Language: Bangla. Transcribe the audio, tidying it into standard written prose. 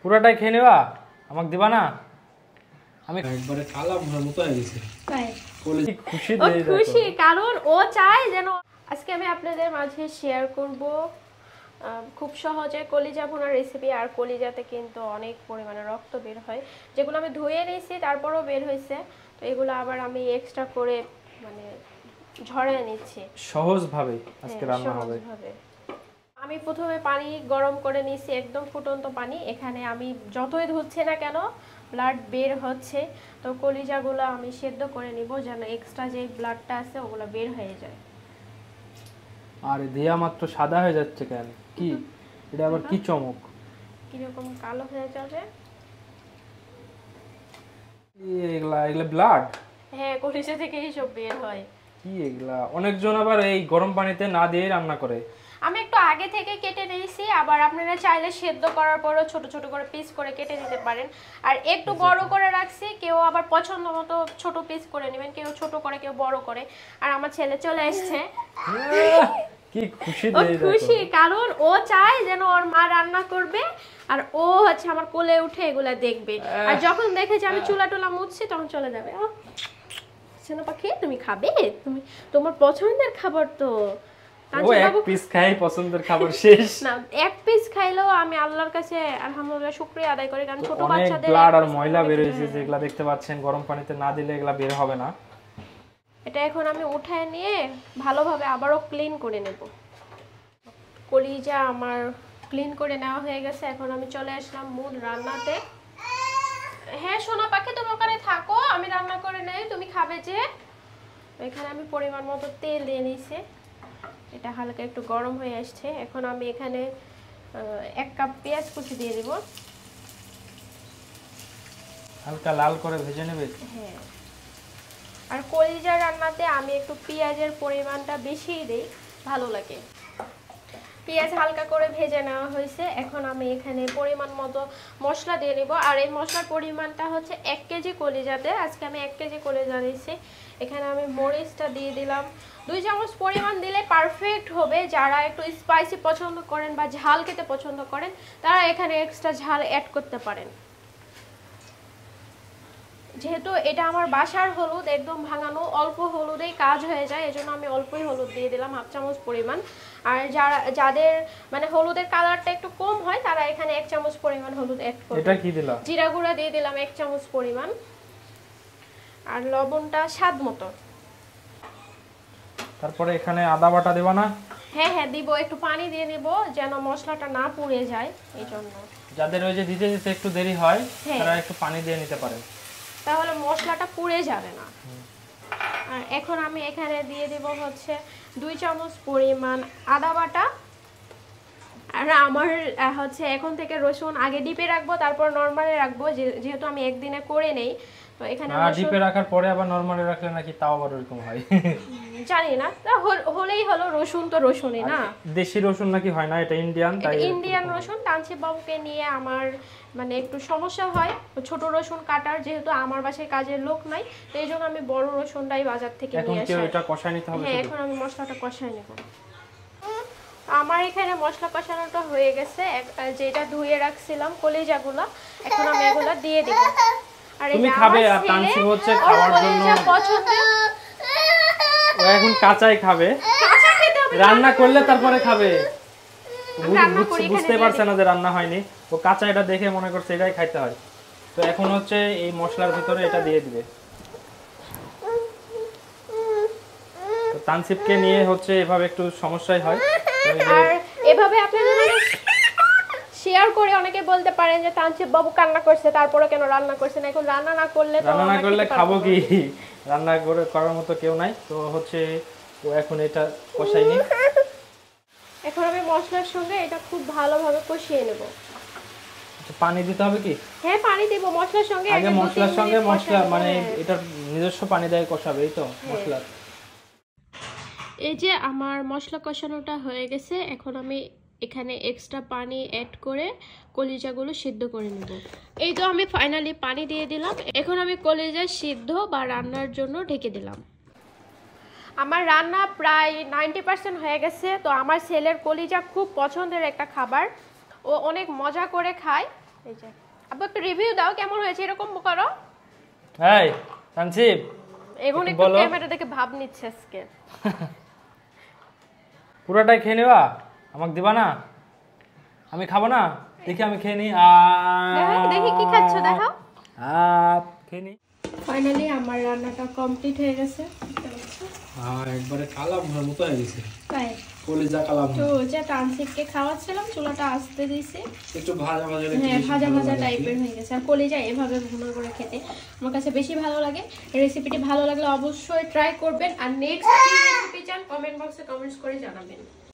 পুরোটাই খেয়ে নেবা, আমাকে দিবা না? আমি একবারে কালা ভুনার মতো হয়ে গেছে। খুশি কারণ ও চায় যেন আজকে আমি আপনাদের মাঝে শেয়ার করব খুব সহজে কলিজা ভুনার রেসিপি। আর কলিজাতে কিন্তু অনেক পরিমাণে রক্ত বের হয়, যেগুলো আমি ধুয়ে নিয়েছি তারপরেও বের হয়েছে। তো এগুলো আবার আমি এক্সট্রা করে মানে ঝরিয়ে নিচ্ছি সহজভাবে। আজকে রান্না হবে। আমি প্রথমে পানি গরম করে নিয়েছি, একদম ফুটন্ত পানি। এখানে আমি যতই ধুচ্ছি না কেন ব্লাড বের হচ্ছে, তো কলিজাগুলো আমি সেদ্ধ করে নিব যেন এক্সট্রা যে ব্লাডটা আছে ওগুলো বের হয়ে যায়। আরে দেয়া মাত্র সাদা হয়ে যাচ্ছে কেন? কি এটা আবার কি চমক? কিরকম কালো হয়ে যাবে? এগুলা এগুলা ব্লাড? হ্যাঁ, কলিজা থেকে এইসব বের হয়। কি এগুলা? অনেকজন আবার এই গরম পানিতে না দিয়ে রান্না করে। আমি একটু আগে থেকে কেটে নিয়েছি, আবার আপনারা চাইলে সেদ্ধ করার পরও ছোট ছোট করে পিস করে কেটে নিতে পারেন। আর একটু বড় করে রাখছি, কেউ আবার পছন্দ মতো ছোট পিস করে নেবেন, কেউ ছোট করে কেউ বড় করে। আর আমার ছেলে চলে আসছে, কি খুশি! খুশি কারণ ও চায় যেন ওর মা রান্না করবে আর ও হচ্ছে আমার কোলে উঠে এগুলা দেখবে। আর যখন দেখে যে আমি চুলা টুলা মুছছি তখন চলে যাবে, শোনো পাখি তুমি খাবে, তুমি তোমার পছন্দের খাবার তো। ও এক পিস খাই পছন্দের খাবার শেষ না, এক পিস খাইলেও আমি আল্লাহর কাছে আলহামদুলিল্লাহ শুকরিয়া আদায় করি, কারণ ছোট বাচ্চাদের ব্লাড আর ময়লা বের হইছে যেগুলা দেখতে পাচ্ছেন, গরম পানিতে না দিলে এগুলা বের হবে না। এটা এখন আমি উঠায় নিয়ে ভালোভাবে আবারও ক্লিন করে নেব। কলিজা আমার ক্লিন করে নেওয়া হয়ে গেছে, এখন আমি চলে আসলাম মূল রান্নাতে। হ্যাঁ সোনা পাখি, তুমি ওখানে থাকো, আমি রান্না করে নেই, তুমি খাবে যে। এখানে আমি পরিমাণ মতো তেল দিয়ে নিয়েছি, এটা হালকা একটু গরম হয়ে আসছে। এখন আমি এখানে 1 কাপ পেঁয়াজ কুচি দিয়ে দিব, হালকা লাল করে ভেজে নেবে। হ্যাঁ, আর কলিজা রান্নাতে আমি একটু পেঁয়াজের পরিমাণটা বেশিই দেই, ভালো লাগে। পেঁয়াজ হালকা করে ভেজে নেওয়া হয়েছে, এখন আমি এখানে পরিমাণ মতো মশলা দিয়ে নেব। আর এই মশলার পরিমাণটা হচ্ছে 1 কেজি কলিজাতে, আজকে আমি 1 কেজি কলিজা দিয়েছি। এখানে আমি মরিচটা দিয়ে দিলাম 2 চামচ পরিমাণ দিলে পারফেক্ট হবে। যারা একটু স্পাইসি পছন্দ করেন বা ঝাল খেতে পছন্দ করেন তারা এখানে এক্সট্রা ঝাল অ্যাড করতে পারেন। যেহেতু এটা আমার বাসার হলুদ, একদম ভাঙানো, অল্প হলুদেই কাজ হয়ে যায়, এজন্য আমি অল্পই হলুদ দিয়ে দিলাম, 1/2 চামচ পরিমাণ। আর যাদের মানে হলুদের কালারটা একটু কম হয় তারা এখানে 1 চামচ পরিমাণ হলুদ অ্যাড করবে। এটা কি দিলা? জিরা গুঁড়া দিয়ে দিলাম 1 চামচ পরিমাণ, আর লবণটা স্বাদ মতো। তারপরে এখানে আদা বাটা দেবা না? হ্যাঁ হ্যাঁ দিব, একটু পানি দিয়ে নেব যেন মশলাটা না পুড়ে যায়, এই জন্য। যাদের ওই যে দিতে দিতে একটু দেরি হয় তারা একটু পানি দিয়ে নিতে পারেন, তাহলে মশলাটা পুড়ে যাবে না। আর এখন আমি এখানে দিয়ে দেব হচ্ছে 2 চামচ পরিমাণ আদা বাটা। আর আমার হচ্ছে এখন থেকে রসুন আগে ডিপে রাখবো, তারপর নরমালে রাখবো, যেহেতু আমি একদিনে করে নেই। তো এখানে ডিপে রাখার পরে আবার নরমালে রাখলে নাকি তাও আবার এরকম হয় জানি না, হলেই হলো, রসুন তো রসুনই না। দেশি রসুন নাকি হয় না, এটা ইন্ডিয়ান, তাই ইন্ডিয়ান রসুন। তানসিফ বাবুকে নিয়ে আমার মানে একটু সমস্যা হয় ছোট রসুন কাটার, যেহেতু আমার বাসায় কাজের লোক নাই, তো এই জন্য আমি বড় রসুনটাই বাজার থেকে নিয়ে আসি। এখন এটা কষায় নিতে হবে। হ্যাঁ, এখন আমি মশলাটা কষায় নেব। আমার এখানে মশলা কষানোটা হয়ে গেছে, যেটা ধুয়ে রাখছিলাম কলিজাগুলো, এখন আমি এগুলো দিয়ে দিব। আর তুমি খাবে, আর তানসিফ হচ্ছে খাওয়ার জন্য পছন্দ, ও এখন কাঁচাই খাবে, কাঁচা খেতে হবে, রান্না করলে তারপরে খাবে। বুঝতে পারছে না যে রান্না হয়নি, ও কাঁচা এটা দেখে মনে করছে এটাই খাইতে হয়। তো এখন হচ্ছে এই মশলার ভিতরে এটা দিয়ে দিবে। তো তানসিফকে নিয়ে হচ্ছে এভাবে একটু সমস্যাই হয়। আর এভাবে আপনারা শেয়ার করে অনেকে বলতে পারেন যে তানসিফ বাবু কান্না করছে তারপরে কেন রান্না করছেন। এখন রান্না না করলে খাবো কি? রান্না করে করার মতো কেউ নাই। তো হচ্ছে ও এখন এটা কষাই নি। এখন আমি মশলার সঙ্গে এটা খুব ভালোভাবে কষিয়ে নেব। পানি দিতে হবে কি? হ্যাঁ, পানি দেব মশলার সঙ্গে। আগে মশলার সঙ্গে মশলা মানে এটা নিজস্ব পানি দিয়ে কষাবে, এই তো মশলা। এই যে আমার মশলা কষানোটা হয়ে গেছে, এখন আমি এখানে এক্সট্রা পানি অ্যাড করে কলিজাগুলো সিদ্ধ করে নেব। এই তো আমি ফাইনালি পানি দিয়ে দিলাম, এখন আমি কলিজা সিদ্ধ বা রান্নার জন্য ঢেকে দিলাম। আমার রান্না প্রায় 90% হয়ে গেছে। তো আমার ছেলের কলিজা খুব পছন্দের একটা খাবার, ও অনেক মজা করে খায়। এই যে আব্বু একটু রিভিউ দাও কেমন হয়েছে, এরকম করো। এই তানসিব এখন একটু ক্যামেরা দেখে ভাব নিচ্ছে আজকে। পুরোটাই খেয়ে নেবা, আমাকে দিবা না? আমি খাবো না? দেখি আমি খেয়ে নিই। দেখি কি খাচ্ছো দেখো। খেয়ে নিই। ফাইনালি আমার রান্নাটা কমপ্লিট হয়ে গেছে। একবারে কালা ভুনার মতো হয়ে গেছে। তাই কলিজা কালা ভুনা। তো যে তানসিবকে খাওয়াচ্ছিলাম, চুলাটা আস্তে দিয়েছি, একটু ভাজা ভাজা, হ্যাঁ ভাজা ভাজা টাইপের হয়ে গেছে। আর কলিজা এভাবে ভুনা করে খেতে আমার কাছে বেশি ভালো লাগে। রেসিপিটি ভালো লাগলে অবশ্যই ট্রাই করবেন। আর নেক্সট কি রেসিপি চান কমেন্ট বক্সে কমেন্টস করে জানাবেন।